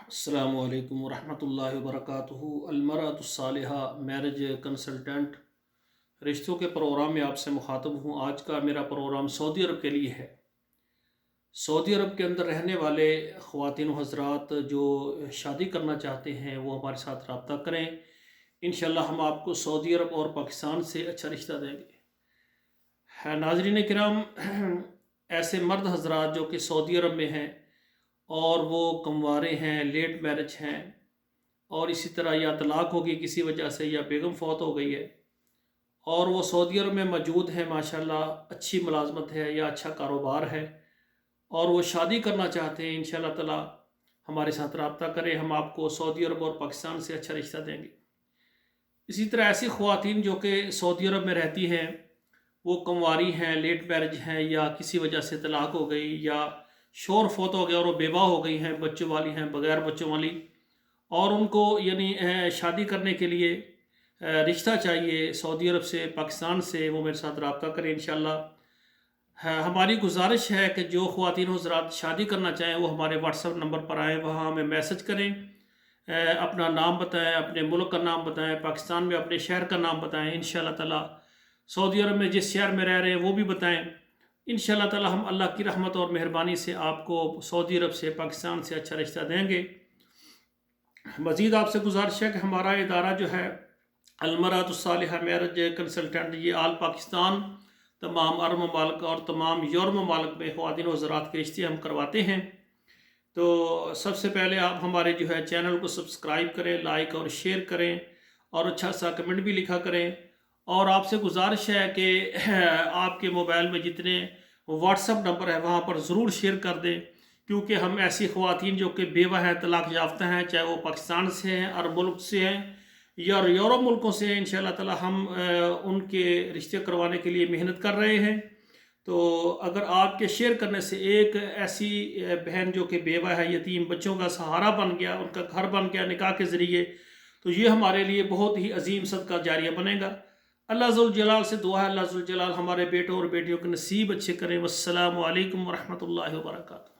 السلام علیکم ورحمۃ اللہ وبرکاتہ۔ المرأۃ الصالحہ میرج کنسلٹنٹ رشتوں کے پروگرام میں آپ سے مخاطب ہوں۔ آج کا میرا پروگرام سعودی عرب کے لیے ہے۔ سعودی عرب کے اندر رہنے والے خواتین و حضرات جو شادی کرنا چاہتے ہیں وہ ہمارے ساتھ رابطہ کریں۔ انشاءاللہ ہم آپ کو سعودی عرب اور پاکستان سے اچھا رشتہ دیں گے۔ ناظرین کرام، ایسے مرد حضرات جو کہ سعودی عرب میں ہیں اور وہ کموارے ہیں، لیٹ میرج ہیں، اور اسی طرح یا طلاق ہوگی کسی وجہ سے یا بیگم فوت ہو گئی ہے اور وہ سعودی عرب میں موجود ہیں، ماشاءاللہ اچھی ملازمت ہے یا اچھا کاروبار ہے اور وہ شادی کرنا چاہتے ہیں، انشاءاللہ تعالی ہمارے ساتھ رابطہ کریں، ہم آپ کو سعودی عرب اور پاکستان سے اچھا رشتہ دیں گے۔ اسی طرح ایسی خواتین جو کہ سعودی عرب میں رہتی ہیں، وہ کمواری ہیں، لیٹ میرج ہیں یا کسی وجہ سے طلاق ہو گئی یا شوہر فوت ہو گیا اور وہ بیوہ ہو گئی ہیں، بچوں والی ہیں، بغیر بچوں والی، اور ان کو شادی کرنے کے لیے رشتہ چاہیے سعودی عرب سے، پاکستان سے، وہ میرے ساتھ رابطہ کریں انشاءاللہ۔ ہماری گزارش ہے کہ جو خواتین حضرات شادی کرنا چاہیں وہ ہمارے واٹس ایپ نمبر پر آئیں، وہاں ہمیں میسج کریں، اپنا نام بتائیں، اپنے ملک کا نام بتائیں، پاکستان میں اپنے شہر کا نام بتائیں، انشاءاللہ تعالی سعودی عرب میں جس شہر میں رہ رہے ہیں وہ بھی بتائیں، انشاءاللہ تعالی ہم اللہ کی رحمت اور مہربانی سے آپ کو سعودی عرب سے، پاکستان سے اچھا رشتہ دیں گے۔ مزید آپ سے گزارش ہے کہ ہمارا ادارہ جو ہے المرأۃ الصالحہ میرج کنسلٹنٹ، یہ آل پاکستان، تمام عرب ممالک اور تمام یورپ ممالک میں خواتین و حضرات کے رشتے ہم کرواتے ہیں۔ تو سب سے پہلے آپ ہمارے جو ہے چینل کو سبسکرائب کریں، لائک اور شیئر کریں اور اچھا سا کمنٹ بھی لکھا کریں، اور آپ سے گزارش ہے کہ آپ کے موبائل میں جتنے واٹس ایپ نمبر ہے وہاں پر ضرور شیئر کر دیں، کیونکہ ہم ایسی خواتین جو کہ بیوہ ہیں، طلاق یافتہ ہیں، چاہے وہ پاکستان سے ہیں، عرب ملک سے ہیں یا یورپ ملکوں سے ہیں، انشاءاللہ تعالی ہم ان کے رشتے کروانے کے لیے محنت کر رہے ہیں۔ تو اگر آپ کے شیئر کرنے سے ایک ایسی بہن جو کہ بیوہ ہے، یتیم بچوں کا سہارا بن گیا، ان کا گھر بن گیا نکاح کے ذریعے، تو یہ ہمارے لیے بہت ہی عظیم صدقہ جاریہ بنے گا۔ اللہ ذوالجلال سے دعا ہے، اللہ ذوالجلال ہمارے بیٹوں اور بیٹیوں کے نصیب اچھے کریں۔ والسلام علیکم ورحمۃ اللہ وبرکاتہ۔